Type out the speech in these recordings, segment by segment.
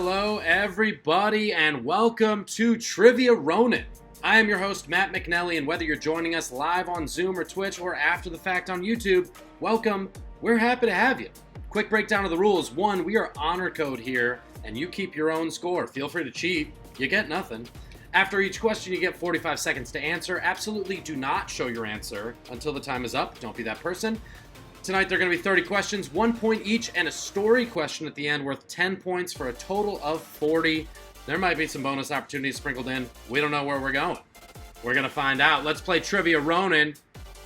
Hello, everybody, and welcome to Trivia Ronin. I am your host, Matt McNelly, and whether you're joining us live on Zoom or Twitch or after the fact on YouTube, welcome. We're happy to have you. Quick breakdown of the rules. 1, we are honor code here, and you keep your own score. Feel free to cheat. You get nothing. After each question, you get 45 seconds to answer. Absolutely do not show your answer until the time is up. Don't be that person. Tonight, there are going to be 30 questions, 1 point each, and a story question at the end worth 10 points for a total of 40. There might be some bonus opportunities sprinkled in. We don't know where we're going. We're going to find out. Let's play Trivia Ronin.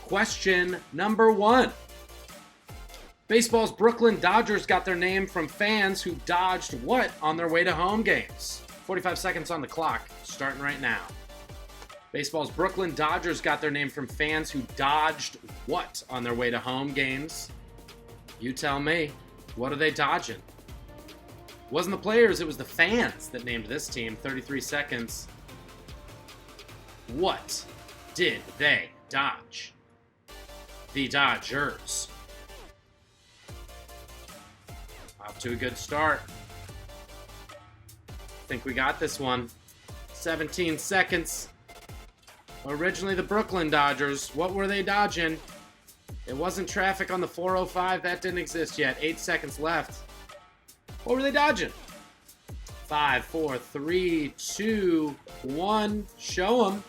Question number 1. Baseball's Brooklyn Dodgers got their name from fans who dodged what on their way to home games? 45 seconds on the clock, starting right now. Baseball's Brooklyn Dodgers got their name from fans who dodged what on their way to home games? You tell me. What are they dodging? It wasn't the players, it was the fans that named this team. 33 seconds. What did they dodge? The Dodgers. Off to a good start. Think we got this one. 17 seconds. Originally the Brooklyn Dodgers. What were they dodging? It wasn't traffic on the 405. That didn't exist yet. 8 seconds left. What were they dodging? 5, 4, 3, 2, 1. Show them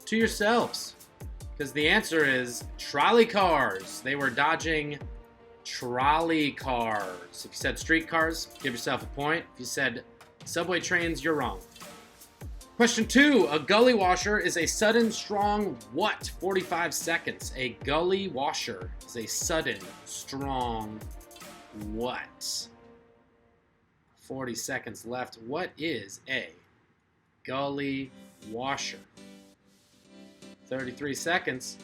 to yourselves. Because the answer is trolley cars. They were dodging trolley cars. If you said streetcars, give yourself a point. If you said subway trains, you're wrong. Question 2. A gully washer is a sudden, strong what? 45 seconds. A gully washer is a sudden, strong what? 40 seconds left. What is a gully washer? 33 seconds.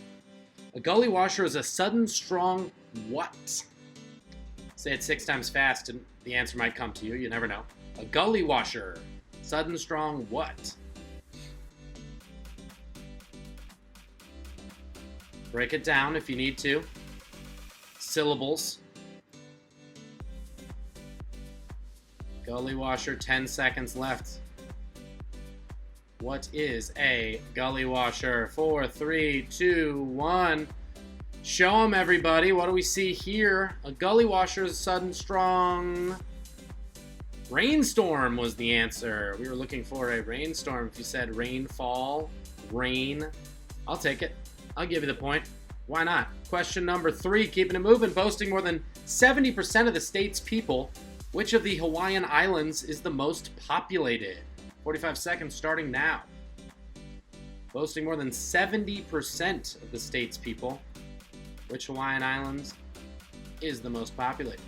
A gully washer is a sudden, strong what? Say it 6 times fast and the answer might come to you. You never know. A gully washer. Sudden, strong what? Break it down if you need to. Syllables. Gully washer, 10 seconds left. What is a gully washer? 4, 3, 2, 1. Show them, everybody. What do we see here? A gully washer is a sudden, strong rainstorm was the answer. We were looking for a rainstorm. If you said rainfall, rain, I'll take it. I'll give you the point. Why not? Question number 3, keeping it moving. Boasting more than 70% of the state's people, which of the Hawaiian Islands is the most populated? 45 seconds starting now. Boasting more than 70% of the state's people, which Hawaiian Islands is the most populated?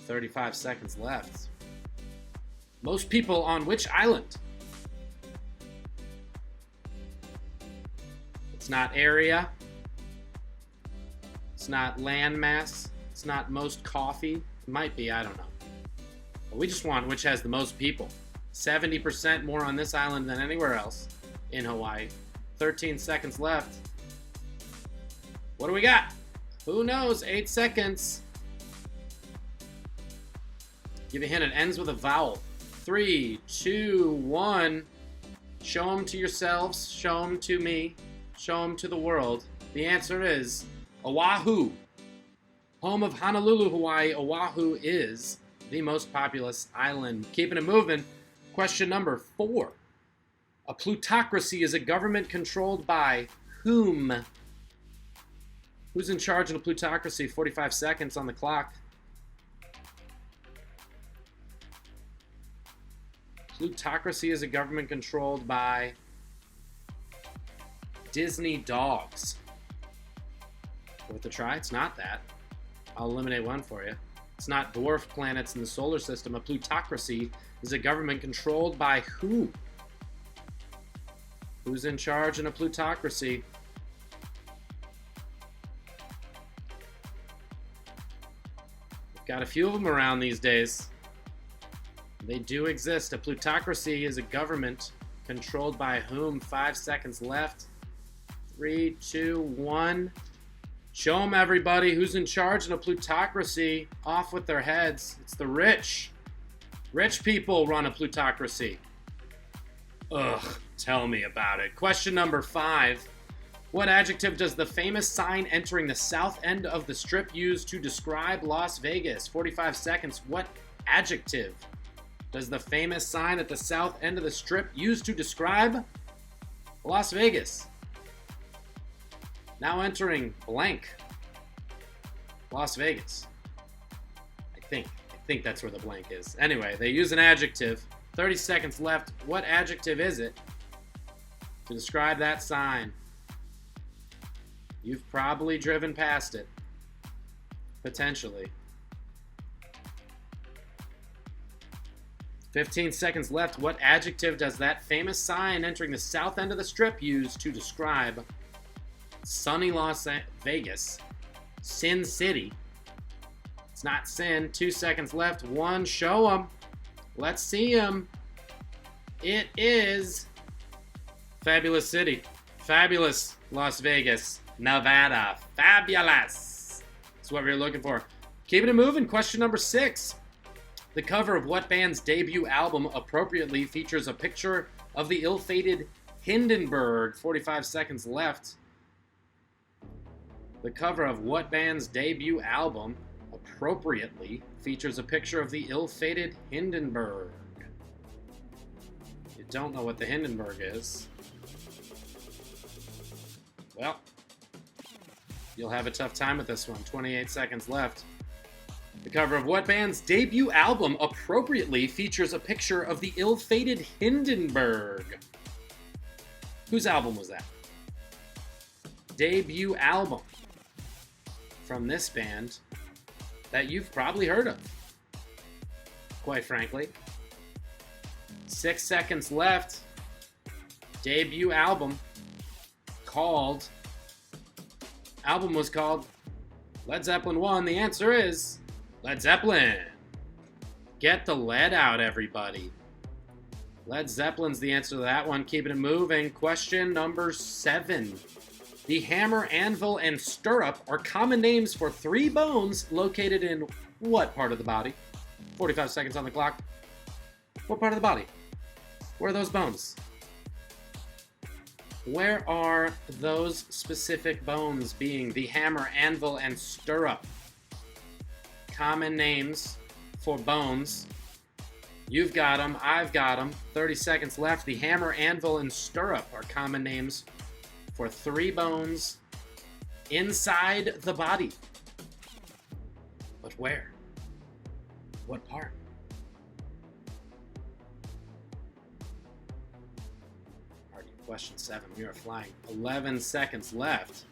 35 seconds left. Most people on which island? It's not area. It's not landmass. It's not most coffee. It might be, I don't know. But we just want which has the most people. 70% more on this island than anywhere else in Hawaii. 13 seconds left. What do we got? Who knows? 8 seconds. Give you a hint, it ends with a vowel. 3, 2, 1. Show them to yourselves. Show them to me. Show them to the world. The answer is Oahu. Home of Honolulu, Hawaii, Oahu is the most populous island. Keeping it moving. Question number 4. A plutocracy is a government controlled by whom? Who's in charge of a plutocracy? 45 seconds on the clock. Plutocracy is a government controlled by Disney dogs. Worth a try? It's not that. I'll eliminate one for you. It's not dwarf planets in the solar system. A plutocracy is a government controlled by who? Who's in charge in a plutocracy? We've got a few of them around these days. They do exist. A plutocracy is a government controlled by whom? 5 seconds left. 3, 2, 1. Show them, everybody, who's in charge in a plutocracy. Off with their heads. It's the rich. Rich people run a plutocracy. Ugh, tell me about it. Question number 5. What adjective does the famous sign entering the south end of the strip use to describe Las Vegas? 45 seconds. What adjective does the famous sign at the south end of the strip use to describe Las Vegas? Now entering blank. Las Vegas. I think that's where the blank is. Anyway, they use an adjective. 30 seconds left. What adjective is it to describe that sign? You've probably driven past it. Potentially. 15 seconds left. What adjective does that famous sign entering the south end of the strip use to describe sunny Las Vegas? Sin City. It's not Sin. 2 seconds left. 1. Show them. Let's see them. It is Fabulous City. Fabulous Las Vegas, Nevada. Fabulous. That's what we were looking for. Keeping it moving. Question number 6. The cover of what band's debut album appropriately features a picture of the ill-fated Hindenburg? 45 seconds left. The cover of what band's debut album appropriately features a picture of the ill-fated Hindenburg? You don't know what the Hindenburg is? Well, you'll have a tough time with this one. 28 seconds left. The cover of what band's debut album appropriately features a picture of the ill-fated Hindenburg? Whose album was that? Debut album from this band that you've probably heard of, quite frankly. 6 seconds left. Debut album was called Led Zeppelin 1. The answer is Led Zeppelin. Get the lead out, everybody. Led Zeppelin's the answer to that one. Keeping it moving. Question number 7. The hammer, anvil, and stirrup are common names for 3 bones located in what part of the body? 45 seconds on the clock. What part of the body? Where are those bones? Where are those specific bones being the hammer, anvil, and stirrup? Common names for bones. You've got them. I've got them. 30 seconds left. The hammer, anvil, and stirrup are common names for 3 bones inside the body. But where? What part? Already question 7. We are flying. 11 seconds left.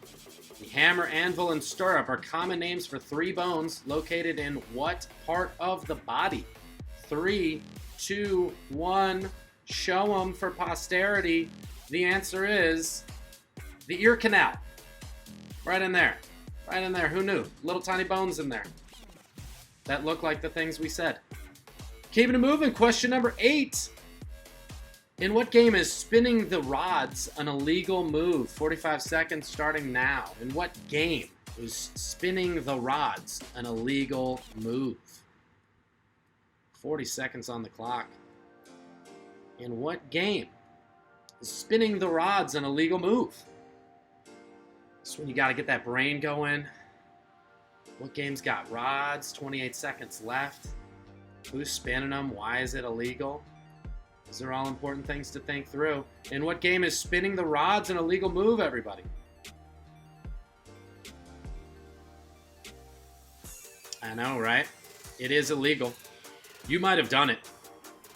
The hammer, anvil, and stirrup are common names for 3 bones located in what part of the body? 3, 2, 1. Show them for posterity. The answer is the ear canal. Right in there. Right in there. Who knew? Little tiny bones in there that look like the things we said. Keeping it moving. Question number 8. In what game is spinning the rods an illegal move? 45 seconds starting now. In what game is spinning the rods an illegal move? 40 seconds on the clock. In what game is spinning the rods an illegal move? This is when you got to get that brain going. What game's got rods? 28 seconds left. Who's spinning them? Why is it illegal? These are all important things to think through. In what game is spinning the rods an illegal move, everybody? I know, right? It is illegal. You might have done it.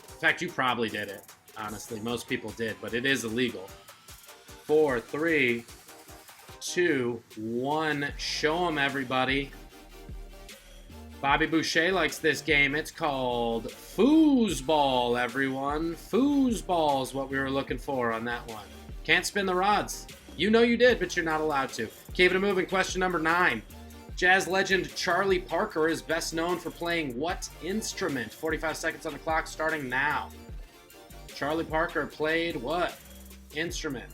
In fact, you probably did it. Honestly, most people did, but it is illegal. 4, 3, 2, 1. Show them, everybody. Bobby Boucher likes this game. It's called foosball, everyone. Foosball is what we were looking for on that one. Can't spin the rods. You know you did, but you're not allowed to. Keeping it moving. Question number 9. Jazz legend Charlie Parker is best known for playing what instrument? 45 seconds on the clock starting now. Charlie Parker played what instrument?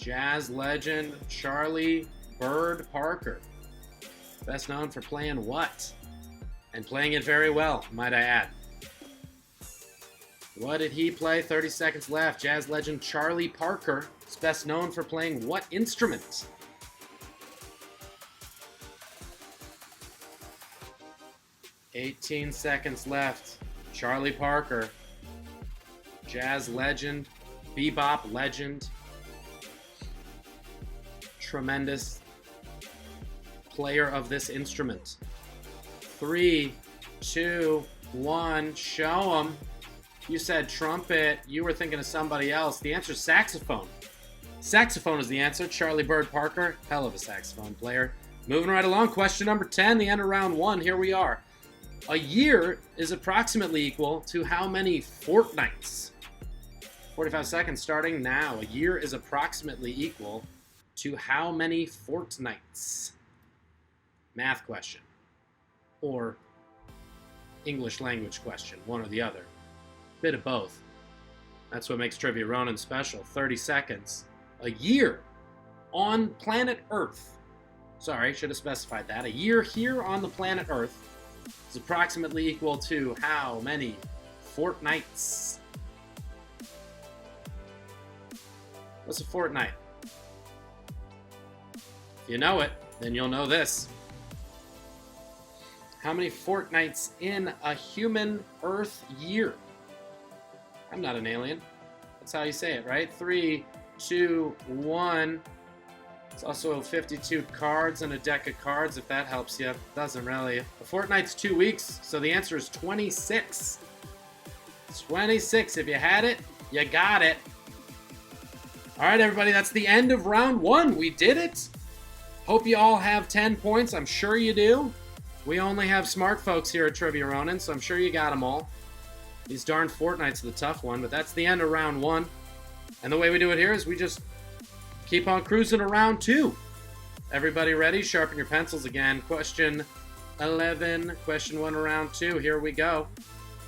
Jazz legend Charlie Bird Parker. Best known for playing what? And playing it very well, might I add. What did he play? 30 seconds left. Jazz legend Charlie Parker is best known for playing what instrument? "18 seconds left. Charlie Parker, jazz legend, bebop legend, tremendous player of this instrument. 3, 2, 1, show 'em. You said trumpet. You were thinking of somebody else. The answer is saxophone. Saxophone is the answer. Charlie Bird Parker, hell of a saxophone player. Moving right along, question number 10, the end of round 1. Here we are. A year is approximately equal to how many fortnights? 45 seconds starting now. A year is approximately equal to how many fortnights? Math question. Or English language question, one or the other. Bit of both. That's what makes Trivia Ronin special. 30 seconds. A year on planet Earth. Sorry, should have specified that. A year here on the planet Earth is approximately equal to how many fortnights? What's a fortnight? If you know it, then you'll know this. How many fortnights in a human Earth year? I'm not an alien. That's how you say it, right? 3, 2, 1. It's also 52 cards and a deck of cards, if that helps you. Doesn't really. A fortnight's 2 weeks, so the answer is 26. 26. If you had it, you got it. All right, everybody, that's the end of round 1. We did it. Hope you all have 10 points. I'm sure you do. We only have smart folks here at Trivia Ronin, so I'm sure you got them all. These darn fortnights are the tough one, but that's the end of round 1. And the way we do it here is we just keep on cruising to round 2. Everybody ready? Sharpen your pencils again. Question 11, question 1 of round 2. Here we go.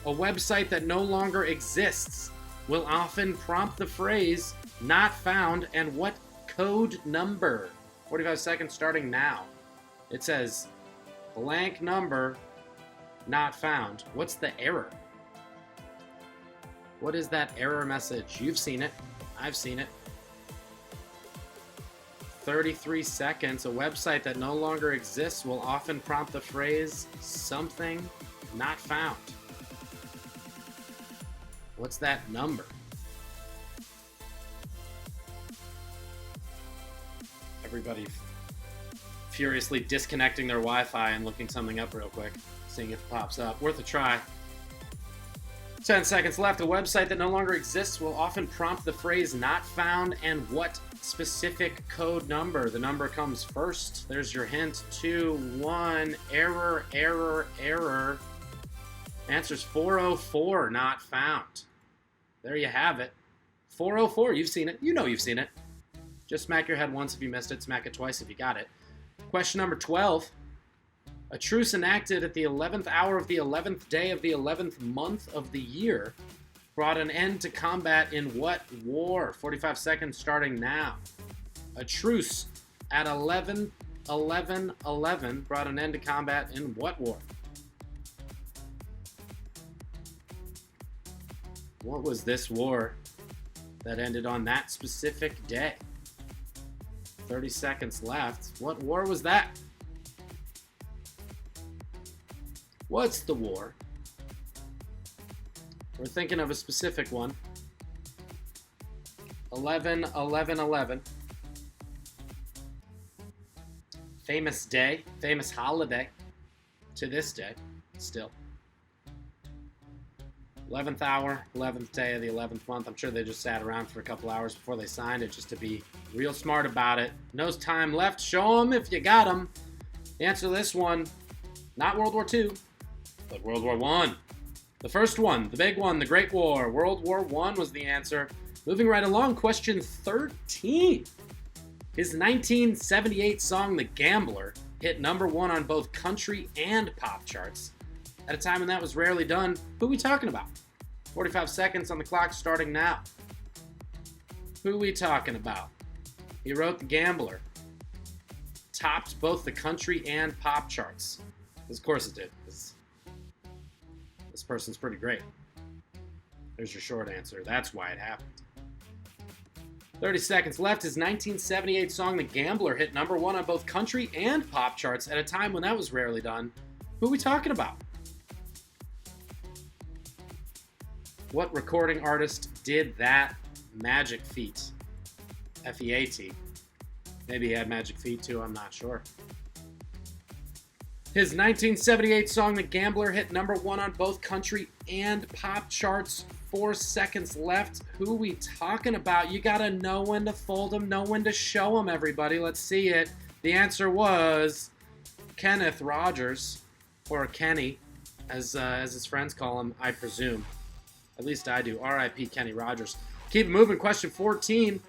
A website that no longer exists will often prompt the phrase, "not found," and what code number? 45 seconds starting now. It says, blank number, not found. What's the error? What is that error message? You've seen it. I've seen it. 33 seconds. A website that no longer exists will often prompt the phrase, something not found. What's that number? Everybody furiously disconnecting their Wi-Fi and looking something up real quick, seeing if it pops up. Worth a try. 10 seconds left. A website that no longer exists will often prompt the phrase not found and what specific code number? The number comes first. There's your hint. 2, 1, error, error, error. Answer's 404, not found. There you have it. 404, you've seen it. You know you've seen it. Just smack your head once if you missed it. Smack it twice if you got it. Question number 12. A truce enacted at the 11th hour of the 11th day of the 11th month of the year brought an end to combat in what war? 45 seconds starting now. A truce at 11/11/11 brought an end to combat in what war? What was this war that ended on that specific day? 30 seconds left. What war was that? What's the war? We're thinking of a specific one. 11/11/11. Famous day, famous holiday to this day, still. 11th hour, 11th day of the 11th month. I'm sure they just sat around for a couple hours before they signed it just to be real smart about it. No time left. Show them if you got them. The answer to this one, not World War II, but World War I. The first one, the big one, the Great War. World War I was the answer. Moving right along, question 13. His 1978 song, The Gambler, hit #1 on both country and pop charts. At a time when that was rarely done, who are we talking about? 45 seconds on the clock starting now. Who are we talking about? He wrote The Gambler. Topped both the country and pop charts. Of course it did. This person's pretty great. There's your short answer. That's why it happened. 30 seconds left. His 1978 song, The Gambler, hit #1 on both country and pop charts at a time when that was rarely done. Who are we talking about? What recording artist did that magic feat? F-E-A-T. Maybe he had magic feet too, I'm not sure. His 1978 song, The Gambler, hit #1 on both country and pop charts. 4 seconds left. Who we talking about? You gotta know when to fold them, know when to show them, everybody. Let's see it. The answer was Kenneth Rogers, or Kenny, as his friends call him, I presume. At least I do. R.I.P. Kenny Rogers. Keep moving. Question 14.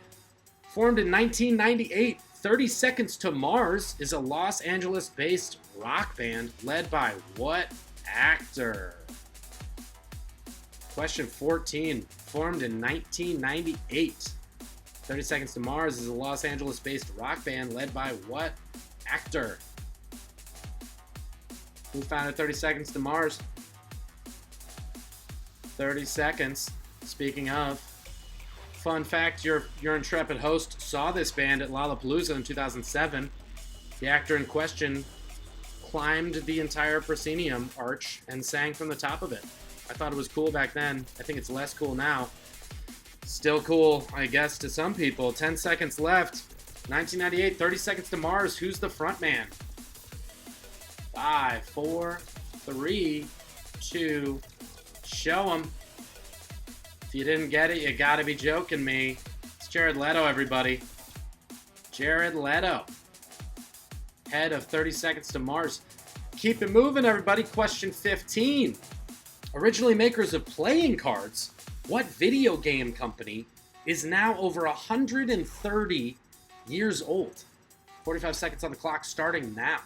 Formed in 1998, 30 Seconds to Mars is a Los Angeles-based rock band led by what actor? Question 14. Formed in 1998. 30 Seconds to Mars is a Los Angeles-based rock band led by what actor? Who founded 30 Seconds to Mars? 30 seconds. Speaking of, fun fact, your intrepid host saw this band at Lollapalooza in 2007. The actor in question climbed the entire proscenium arch and sang from the top of it. I thought it was cool back then. I think it's less cool now. Still cool, I guess, to some people. 10 seconds left. 1998, 30 Seconds to Mars. Who's the front man? 5, 4, 3, 2, show 'em. If you didn't get it, you gotta be joking me. It's Jared Leto, everybody. Jared Leto. Head of 30 Seconds to Mars. Keep it moving, everybody. Question 15. Originally makers of playing cards, what video game company is now over 130 years old? 45 seconds on the clock starting now.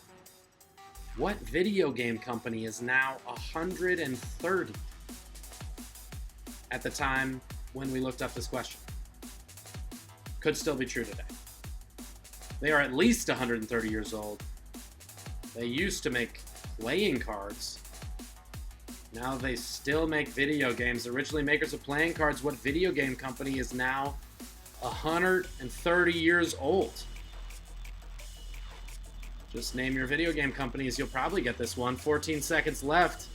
What video game company is now 130 at the time when we looked up this question? Could still be true today. They are at least 130 years old. They used to make playing cards. Now they still make video games. Originally makers of playing cards, what video game company is now 130 years old? Just name your video game companies. You'll probably get this one. 14 seconds left.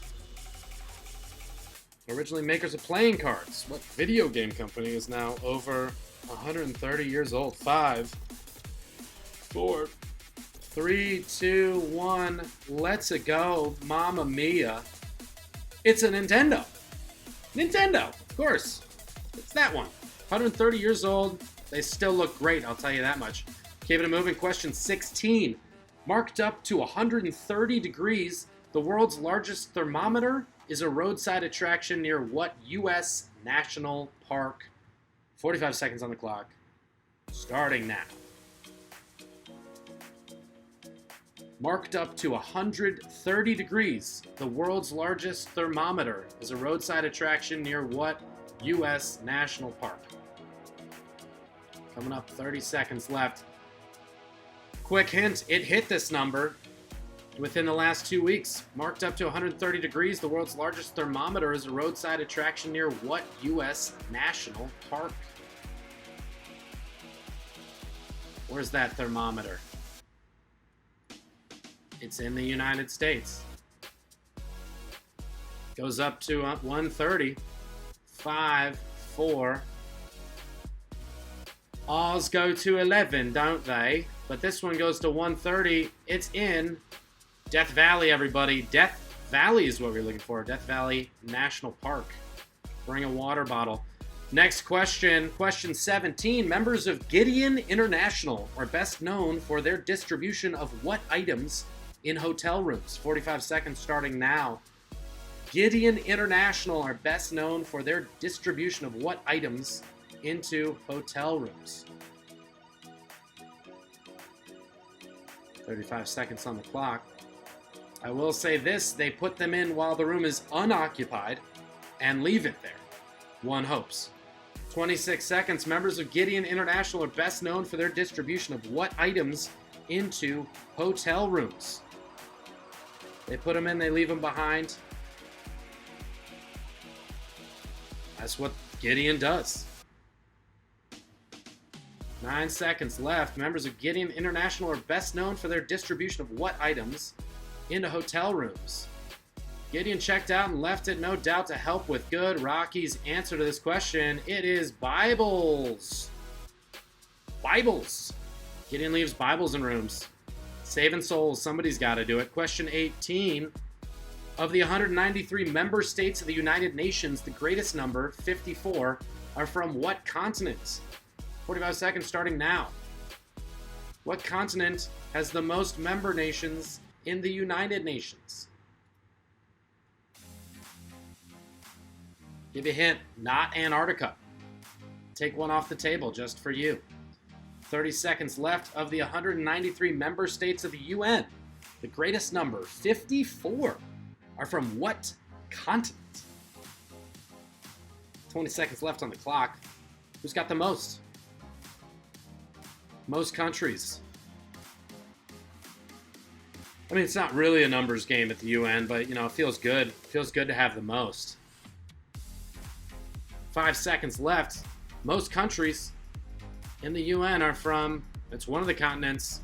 Originally makers of playing cards. What video game company is now over 130 years old? 5, 4, 3, 2, 1. Let's go. Mamma mia. It's a Nintendo. Nintendo, of course. It's that one. 130 years old. They still look great, I'll tell you that much. Keeping it moving. Question 16. Marked up to 130 degrees, the world's largest thermometer is a roadside attraction near what U.S. national park? 45 seconds on the clock. Starting now. Marked up to 130 degrees, the world's largest thermometer is a roadside attraction near what U.S. national park? Coming up, 30 seconds left. Quick hint, it hit this number within the last 2 weeks. Marked up to 130 degrees, the world's largest thermometer is a roadside attraction near what U.S. national park? Where's that thermometer? It's in the United States. Goes up to 130. 5, 4. Ours go to 11, don't they? But this one goes to 130. It's in Death Valley, everybody. Death Valley is what we're looking for. Death Valley National Park. Bring a water bottle. Next question. Question 17. Members of Gideon International are best known for their distribution of what items in hotel rooms? 45 seconds starting now. Gideon International are best known for their distribution of what items into hotel rooms? 35 seconds on the clock. I will say this, they put them in while the room is unoccupied and leave it there. One hopes. 26 seconds. Members of Gideon International are best known for their distribution of what items into hotel rooms? They put them in, they leave them behind. That's what Gideon does. 9 seconds left. Members of Gideon International are best known for their distribution of what items into hotel rooms? Gideon checked out and left it, no doubt, to help with good. Rocky's answer to this question, it is Bibles. Bibles. Gideon leaves Bibles in rooms. Saving souls. Somebody's got to do it. Question 18. Of the 193 member states of the United Nations, the greatest number, 54, are from what continent? 45 seconds starting now. What continent has the most member nations in the United Nations? Give you a hint, not Antarctica. Take one off the table just for you. 30 seconds left. Of the 193 member states of the UN, the greatest number, 54, are from what continent? 20 seconds left on the clock. Who's got the most? Most countries. I mean, it's not really a numbers game at the UN, but, you know, it feels good. It feels good to have the most. 5 seconds left. Most countries in the UN are from, it's one of the continents.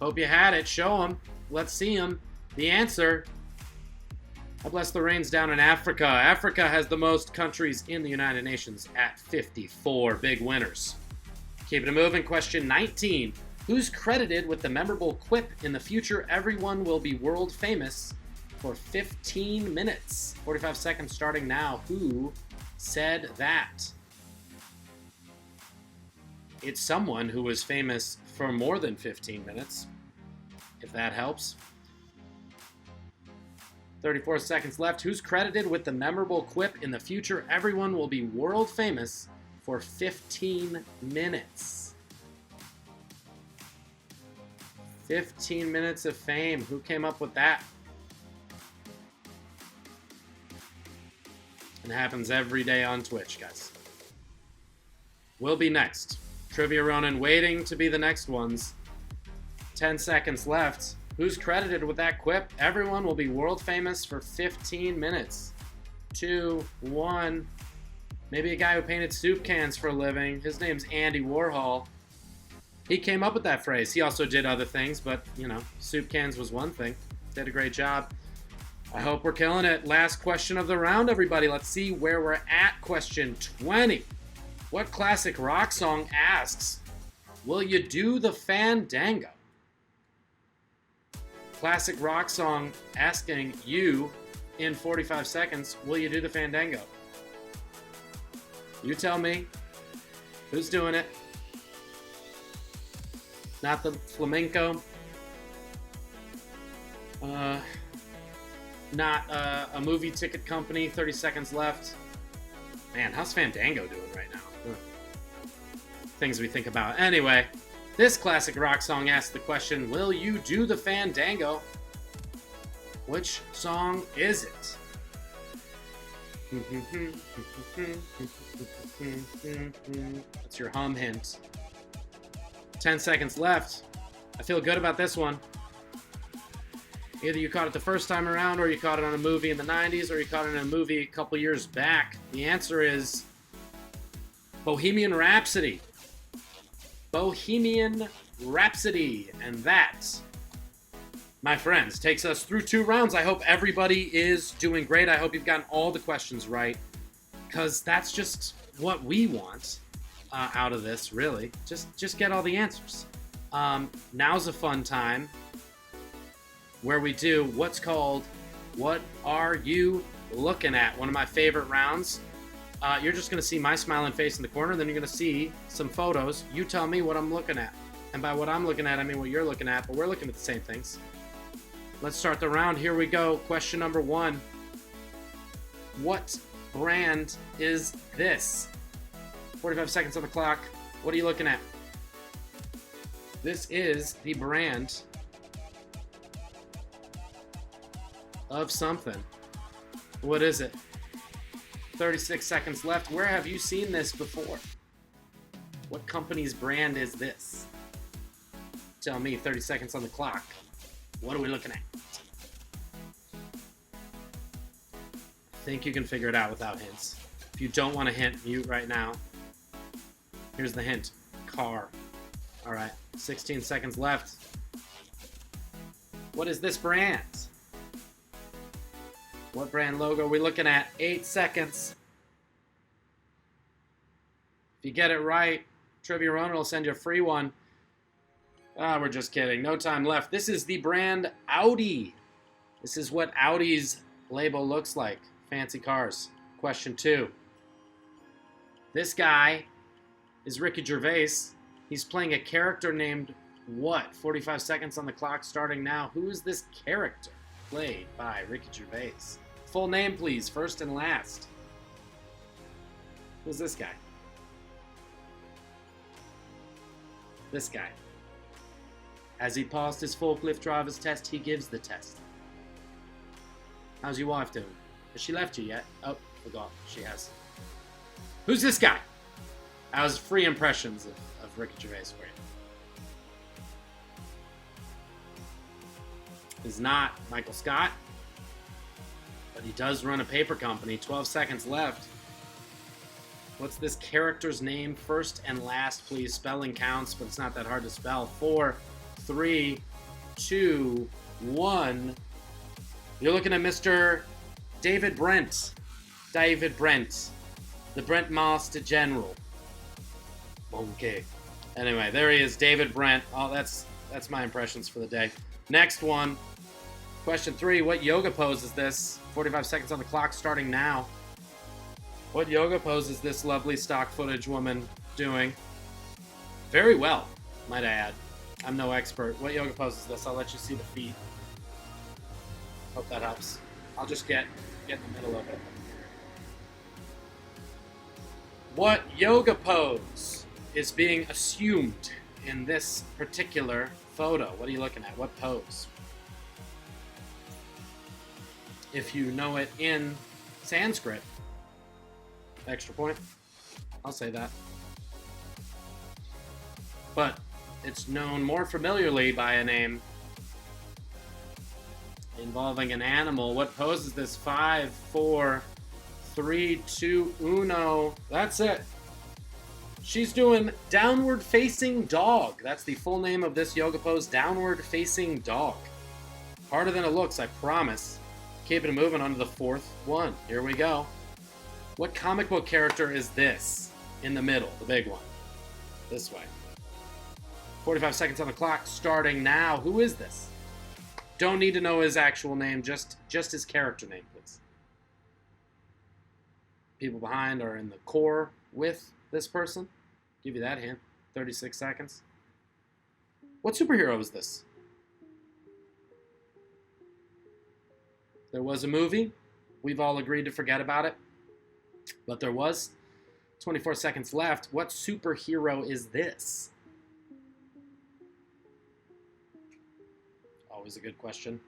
Hope you had it. Show them. Let's see them. The answer, I bless the rains down in Africa. Africa has the most countries in the United Nations at 54. Big winners. Keeping it moving. Question 19. Who's credited with the memorable quip, in the future everyone will be world famous for 15 minutes? 45 seconds starting now. Who said that? It's someone who was famous for more than 15 minutes, if that helps. 34 seconds left. Who's credited with the memorable quip, in the future everyone will be world famous for 15 minutes? 15 minutes of fame. Who came up with that? It happens every day on Twitch, guys. We'll be next. Trivia Ronin waiting to be the next ones. 10 seconds left. Who's credited with that quip? Everyone will be world famous for 15 minutes. 2, 1. Maybe a guy who painted soup cans for a living. His name's Andy Warhol. He came up with that phrase. He also did other things, but, you know, soup cans was one thing. Did a great job. I hope we're killing it. Last question of the round, everybody. Let's see where we're at. Question 20. What classic rock song asks, will you do the fandango? Classic rock song asking you in 45 seconds, will you do the fandango? You tell me. Who's doing it? Not the flamenco. Not a movie ticket company. 30 seconds left. Man, how's Fandango doing right now? Things we think about. Anyway, this classic rock song asks the question, will you do the fandango? Which song is it? That's your hum hint. 10 seconds left. I feel good about this one. Either you caught it the first time around, or you caught it on a movie in the 90s, or you caught it in a movie a couple years back. The answer is Bohemian Rhapsody. Bohemian Rhapsody. And that, my friends, takes us through 2 rounds. I hope everybody is doing great. I hope you've gotten all the questions right, because that's just what we want out of this, really. Just get all the answers. Now's a fun time where we do what's called What Are You Looking At? One of my favorite rounds. You're just going to see my smiling face in the corner, then you're going to see some photos. You tell me what I'm looking at. And by what I'm looking at, I mean what you're looking at, but we're looking at the same things. Let's start the round. Here we go. Question number 1. What brand is this? 45 seconds on the clock. What are you looking at? This is the brand of something. What is it? 36 seconds left. Where have you seen this before? What company's brand is this? Tell me, 30 seconds on the clock. What are we looking at? I think you can figure it out without hints. If you don't want a hint, mute right now. Here's the hint. Car. All right, 16 seconds left. What is this brand? What brand logo are we looking at? 8 seconds. If you get it right, Trivia Ronin will send you a free one. Ah, we're just kidding. No time left. This is the brand Audi. This is what Audi's label looks like. Fancy cars. Question 2. This guy is Ricky Gervais. He's playing a character named what? 45 seconds on the clock starting now. Who is this character played by Ricky Gervais? Full name, please. First and last. Who's this guy? This guy. As he passed his forklift driver's test, he gives the test. How's your wife doing? Has she left you yet? Oh, forgot. She has. Who's this guy? That was free impressions of Ricky Gervais for you. He's not Michael Scott, but he does run a paper company. 12 seconds left. What's this character's name? First and last, please. Spelling counts, but it's not that hard to spell. 4, 3, 2, 1. You're looking at Mr. David Brent. David Brent. The Brent Master General. Okay. Anyway, there he is, David Brent. Oh, that's my impressions for the day. Next one. Question 3. What yoga pose is this? 45 seconds on the clock starting now. What yoga pose is this lovely stock footage woman doing? Very well, might I add. I'm no expert. What yoga pose is this? I'll let you see the feet. Hope that helps. I'll just get in the middle of it. What yoga pose is being assumed in this particular photo? What are you looking at? What pose? If you know it in Sanskrit, extra point. I'll say that. But it's known more familiarly by a name involving an animal. What pose is this? 5, 4, 3, 2, 1. That's it. She's doing downward facing dog. That's the full name of this yoga pose, downward facing dog. Harder than it looks, I promise. Keeping it moving on to the 4th one. Here we go. What comic book character is this in the middle, the big one? This way. 45 seconds on the clock, starting now. Who is this? Don't need to know his actual name, just his character name, please. People behind are in the core with this person. Give you that hint. 36 seconds. What superhero is this? There was a movie. We've all agreed to forget about it. But there was. 24 seconds left. What superhero is this? Always a good question.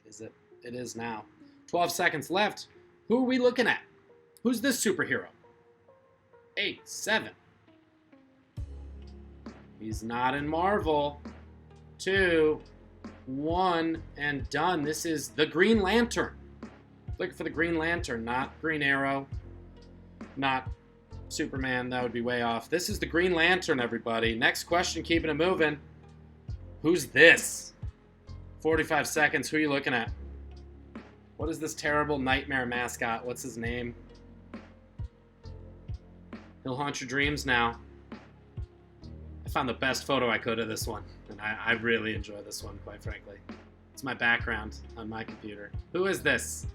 Is it? It is now. 12 seconds left. Who are we looking at? Who's this superhero? 8, 7. He's not in Marvel. 2, 1, and done. This is the Green Lantern. Looking for the Green Lantern, not Green Arrow, not Superman. That would be way off. This is the Green Lantern, everybody. Next question, keeping it moving. Who's this? 45 seconds. Who are you looking at? What is this terrible nightmare mascot? What's his name? He'll haunt your dreams now. I found the best photo I could of this one, and I really enjoy this one, quite frankly. It's my background on my computer. Who is this?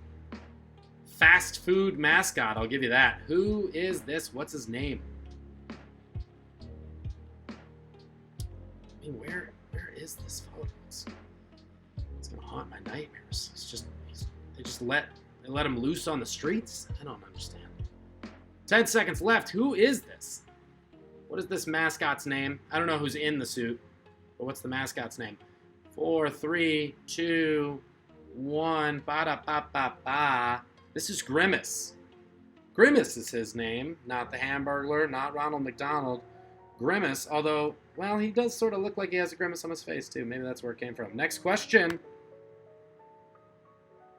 Fast food mascot, I'll give you that. Who is this? What's his name? I mean, where is this photo? It's gonna haunt my nightmares. They let him loose on the streets? I don't understand. 10 seconds left. Who is this? What is this mascot's name? I don't know who's in the suit, but what's the mascot's name? 4, 3, 2, 1. Ba-da-ba-ba-ba. This is Grimace. Grimace is his name, not the Hamburglar, not Ronald McDonald. Grimace, although, well, he does sort of look like he has a grimace on his face, too. Maybe that's where it came from. Next question.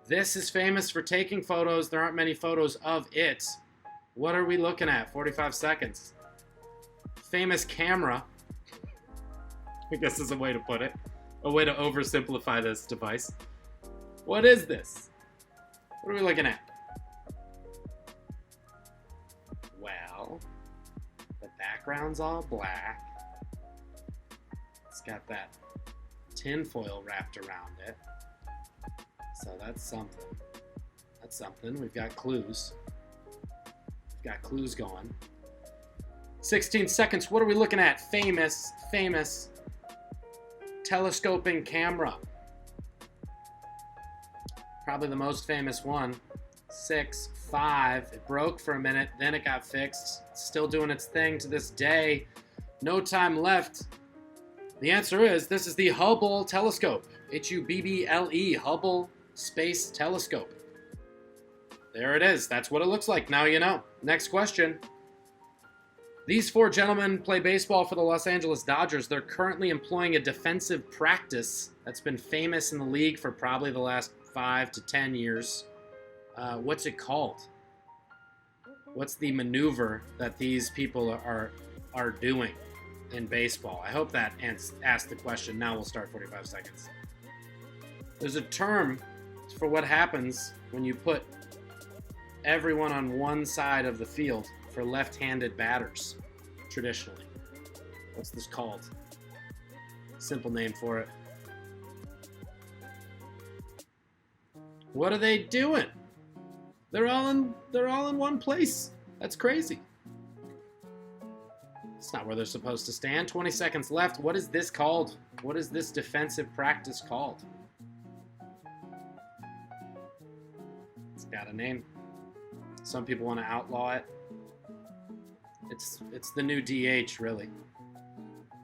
This is famous for taking photos. There aren't many photos of it. What are we looking at? 45 seconds. Famous camera. I guess is a way to put it. A way to oversimplify this device. What is this? What are we looking at? Well, the background's all black. It's got that tinfoil wrapped around it. So that's something. That's something. We've got clues. We've got clues going. 16 seconds. What are we looking at? Famous telescoping camera. Probably the most famous one. 6, 5. It broke for a minute, then it got fixed. It's still doing its thing to this day. No time left. The answer is, this is the Hubble telescope. Hubble, Hubble Space Telescope. There it is. That's what it looks like. Now you know. Next question. These 4 gentlemen play baseball for the Los Angeles Dodgers. They're currently employing a defensive practice that's been famous in the league for probably the last 5 to 10 years. What's it called? What's the maneuver that these people are doing in baseball? I hope that asked the question. Now we'll start 45 seconds. There's a term for what happens when you put everyone on one side of the field for left-handed batters, traditionally. What's this called? Simple name for it. What are they doing? They're all in one place. That's crazy. It's not where they're supposed to stand. 20 seconds left. What is this called? What is this defensive practice called? It's got a name. Some people want to outlaw it. It's the new DH, really.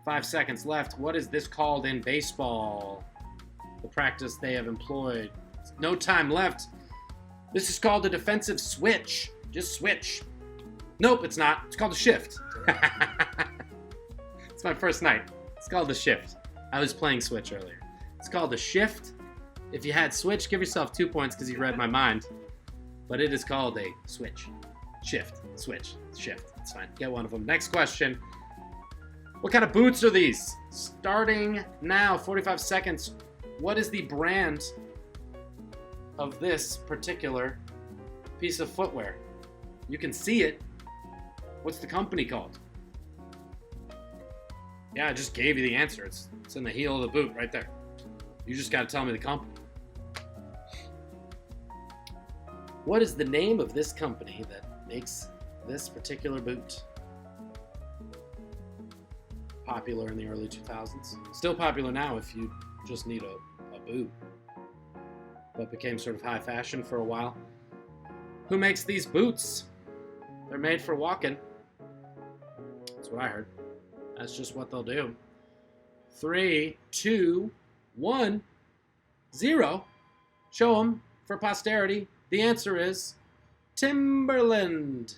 5 seconds left. What is this called in baseball? The practice they have employed. No time left. This is called a defensive switch. Just switch. Nope, it's not. It's called a shift. It's my first night. It's called a shift. I was playing switch earlier. It's called a shift. If you had switch, give yourself 2 points because you read my mind. But it is called a switch. Shift. Switch. Shift. It's fine. Get one of them. Next question. What kind of boots are these? Starting now, 45 seconds. What is the brand of this particular piece of footwear? You can see it. What's the company called? Yeah, I just gave you the answer. It's in the heel of the boot right there. You just got to tell me the company. What is the name of this company that makes this particular boot? Popular in the early 2000s. Still popular now if you just need a boot. But became sort of high fashion for a while. Who makes these boots? They're made for walking. That's what I heard. That's just what they'll do. 3, 2, 1, 0. Show them for posterity. The answer is Timberland.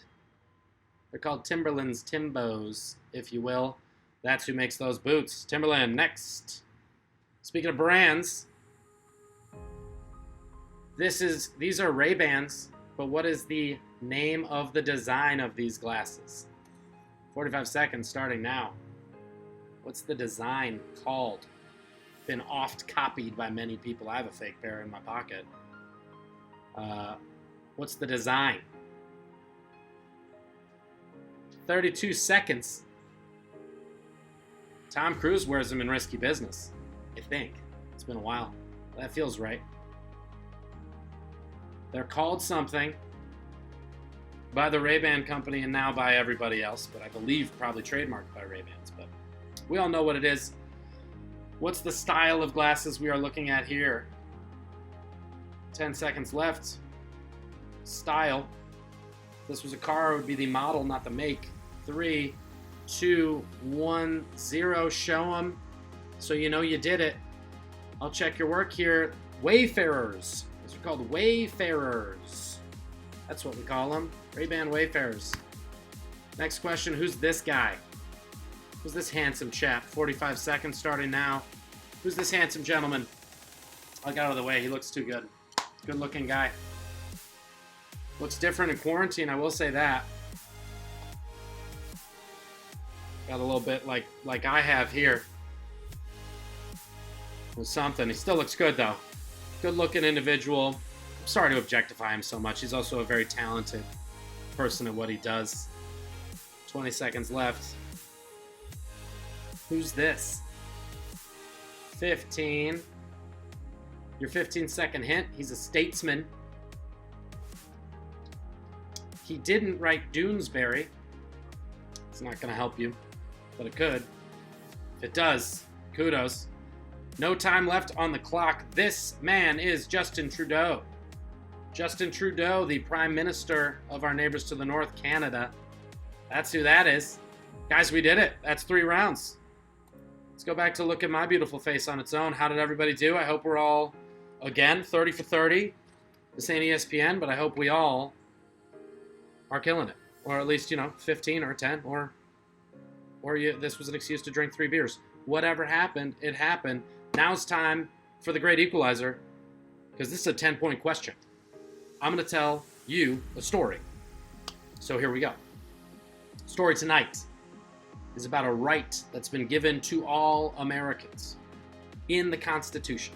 They're called Timberlands, Timbos, if you will. That's who makes those boots. Timberland, next. Speaking of brands, these are Ray-Bans, but what is the name of the design of these glasses? 45 seconds starting now. What's the design called? Been oft copied by many people. I have a fake pair in my pocket. What's the design? 32 seconds. Tom Cruise wears them in Risky Business, I think. It's been a while. That feels right. They're called something by the Ray-Ban company and now by everybody else, but I believe probably trademarked by Ray-Bans, but we all know what it is. What's the style of glasses we are looking at here? 10 seconds left. Style. If this was a car, it would be the model, not the make. 3, 2, 1, 0. Show them so you know you did it. I'll check your work here. Wayfarers. These are called Wayfarers. That's what we call them. Ray-Ban Wayfarers. Next question, who's this guy? Who's this handsome chap? 45 seconds starting now. Who's this handsome gentleman? I'll get out of the way. He looks too good. Good looking guy. Looks different in quarantine, I will say that. Got a little bit like I have here. With something. He still looks good though. Good looking individual. I'm sorry to objectify him so much. He's also a very talented person at what he does. 20 seconds left. Who's this? 15. Your 15-second hint. He's a statesman. He didn't write Doonesbury. It's not going to help you, but it could. If it does, kudos. No time left on the clock. This man is Justin Trudeau. Justin Trudeau, the Prime Minister of our neighbors to the north, Canada. That's who that is. Guys, we did it. That's 3 rounds. Let's go back to look at my beautiful face on its own. How did everybody do? I hope we're all, again, 30 for 30. This ain't ESPN, but I hope we all are killing it. Or at least, 15 or 10 or this was an excuse to drink 3 beers. Whatever happened, it happened. Now's time for the great equalizer, because this is a 10-point question. I'm going to tell you a story. So here we go. Story tonight is about a right that's been given to all Americans in the Constitution.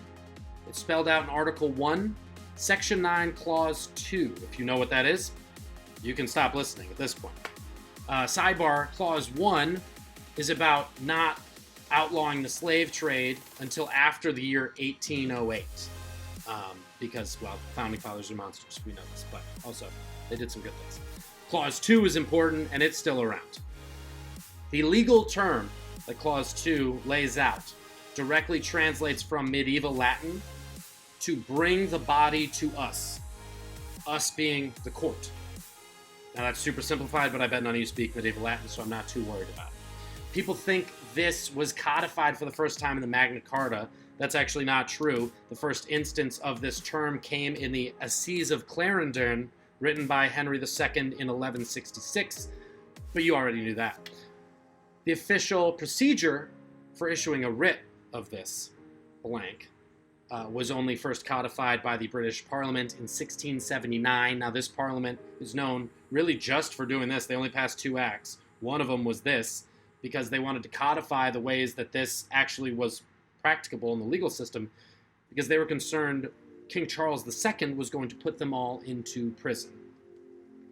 It's spelled out in Article 1, Section 9, Clause 2. If you know what that is, you can stop listening at this point. Sidebar, Clause 1 is about not outlawing the slave trade until after the year 1808. Because, founding fathers are monsters. We know this, but also they did some good things. Clause 2 is important, and it's still around. The legal term that Clause 2 lays out directly translates from medieval Latin to bring the body to us. Us being the court. Now that's super simplified, but I bet none of you speak medieval Latin, so I'm not too worried about it. People think this was codified for the first time in the Magna Carta. That's actually not true. The first instance of this term came in the Assize of Clarendon, written by Henry II in 1166, but you already knew that. The official procedure for issuing a writ of this blank was only first codified by the British Parliament in 1679. Now this Parliament is known really just for doing this. They only passed 2 acts. One of them was this, because they wanted to codify the ways that this actually was practicable in the legal system, because they were concerned King Charles II was going to put them all into prison,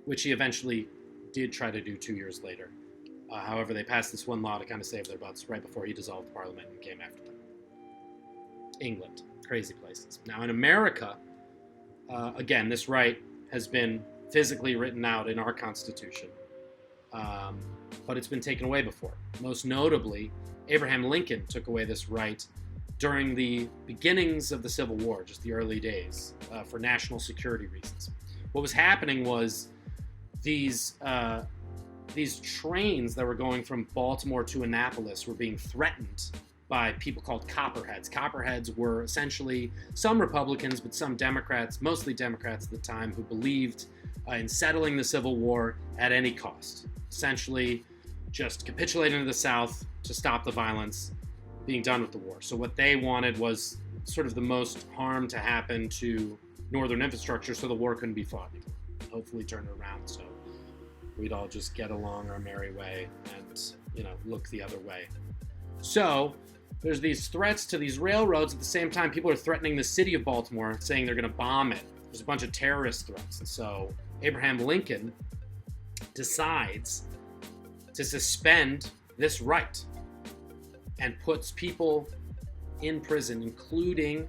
which he eventually did try to do 2 years later. However, they passed this one law to kind of save their butts right before he dissolved Parliament and came after them. England, crazy places. Now in America, again, this right has been physically written out in our Constitution, but it's been taken away before. Most notably, Abraham Lincoln took away this right during the beginnings of the Civil War, just the early days, for national security reasons. What was happening was these trains that were going from Baltimore to Annapolis were being threatened by people called Copperheads. Copperheads were essentially some Republicans, but some Democrats, mostly Democrats at the time, who believed in settling the Civil War at any cost. Essentially, just capitulating to the South to stop the violence, being done with the war. So what they wanted was sort of the most harm to happen to Northern infrastructure so the war couldn't be fought. Hopefully turn it around so we'd all just get along our merry way and, look the other way. So there's these threats to these railroads. At the same time, people are threatening the city of Baltimore, saying they're going to bomb it. There's a bunch of terrorist threats. And so Abraham Lincoln decides to suspend this right and puts people in prison, including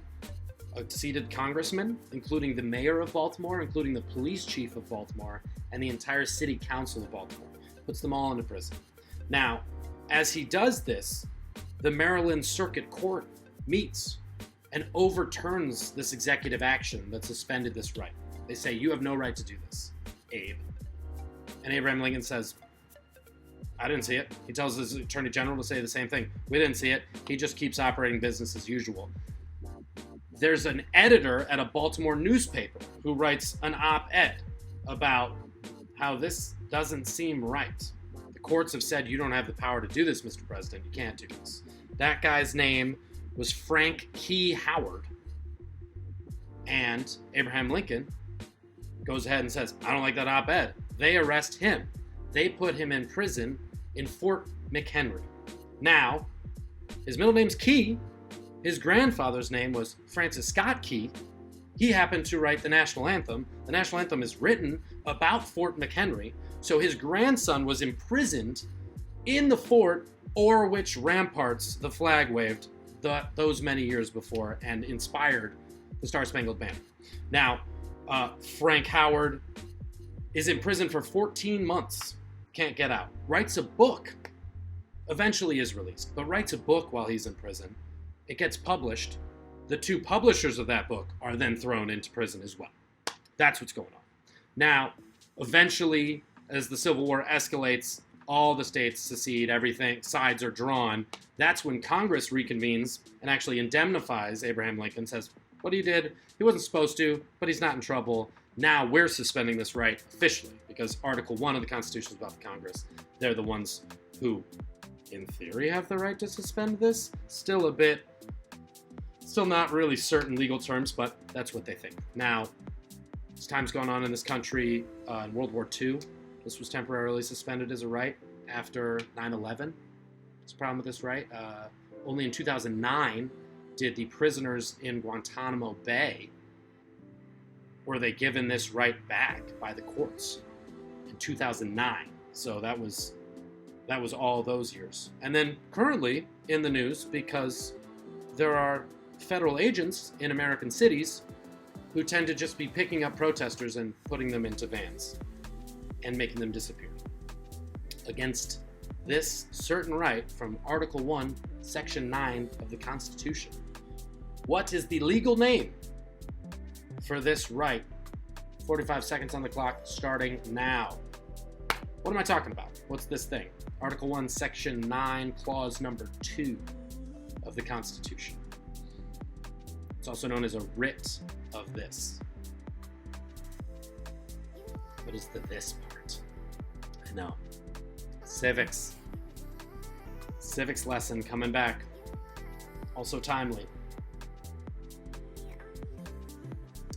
a seated congressman, including the mayor of Baltimore, including the police chief of Baltimore, and the entire city council of Baltimore. Puts them all into prison. Now, as he does this, the Maryland Circuit Court meets and overturns this executive action that suspended this right. They say, you have no right to do this, Abe. And Abraham Lincoln says, I didn't see it. He tells his attorney general to say the same thing. We didn't see it. He just keeps operating business as usual. There's an editor at a Baltimore newspaper who writes an op-ed about how this doesn't seem right. The courts have said you don't have the power to do this, Mr. President. You can't do this. That guy's name was Frank Key Howard. And Abraham Lincoln goes ahead and says, I don't like that op-ed. They arrest him. They put him in prison in Fort McHenry. Now, his middle name's Key. His grandfather's name was Francis Scott Key. He happened to write the national anthem. The national anthem is written about Fort McHenry. So his grandson was imprisoned in the fort o'er which ramparts the flag waved those many years before and inspired the Star-Spangled Banner. Now, Frank Howard is in prison for 14 months. Can't get out. Writes a book. Eventually is released, but writes a book while he's in prison. It gets published. The two publishers of that book are then thrown into prison as well. That's what's going on. Now, eventually, as the Civil War escalates, all the states secede, everything, sides are drawn. That's when Congress reconvenes and actually indemnifies Abraham Lincoln, says, what he did, he wasn't supposed to, but he's not in trouble. Now we're suspending this right officially because Article 1 of the Constitution is about the Congress. They're the ones who, in theory, have the right to suspend this. Still not really certain legal terms, but that's what they think. Now, as time's going on in this country, in World War II, this was temporarily suspended as a right after 9/11. There's a problem with this right. Only in 2009 did the prisoners in Guantanamo Bay, were they given this right back by the courts in 2009. So that was all those years. And then currently in the news, because there are federal agents in American cities who tend to just be picking up protesters and putting them into vans and making them disappear. Against this certain right from Article 1, Section 9 of the Constitution. What is the legal name for this right? 45 seconds on the clock, starting now. What am I talking about? What's this thing? Article 1, Section 9, Clause number 2 of the Constitution. It's also known as a writ of this. What is the this part? I know. Civics. Civics lesson coming back. Also timely.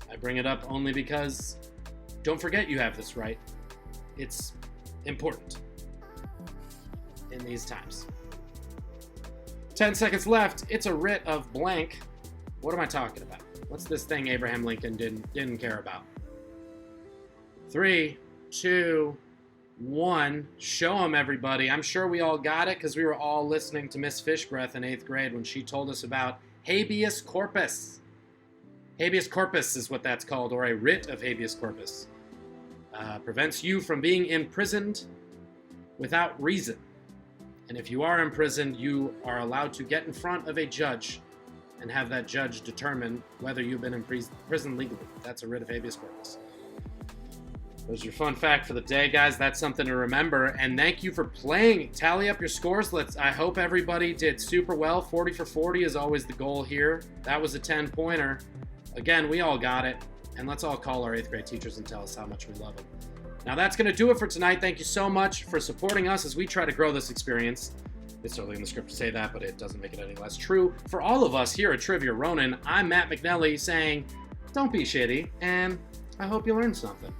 I bring it up only because don't forget you have this right. It's important in these times. 10 seconds left. It's a writ of blank. What am I talking about? What's this thing Abraham Lincoln didn't care about? 3, 2, 1. Show them, everybody. I'm sure we all got it because we were all listening to Miss Fishbreath in 8th grade when she told us about habeas corpus. Habeas corpus is what that's called, or a writ of habeas corpus. Prevents you from being imprisoned without reason. And if you are imprisoned, you are allowed to get in front of a judge and have that judge determine whether you've been in prison legally. That's a writ of habeas corpus. There's your fun fact for the day, guys. That's something to remember. And thank you for playing. Tally up your scores. I hope everybody did super well. 40 for 40 is always the goal here. That was a 10-pointer. Again, we all got it. And let's all call our 8th grade teachers and tell us how much we love them. Now that's going to do it for tonight. Thank you so much for supporting us as we try to grow this experience. It's totally in the script to say that, but it doesn't make it any less true. For all of us here at Trivia Ronin, I'm Matt McNelly saying, don't be shitty, and I hope you learned something.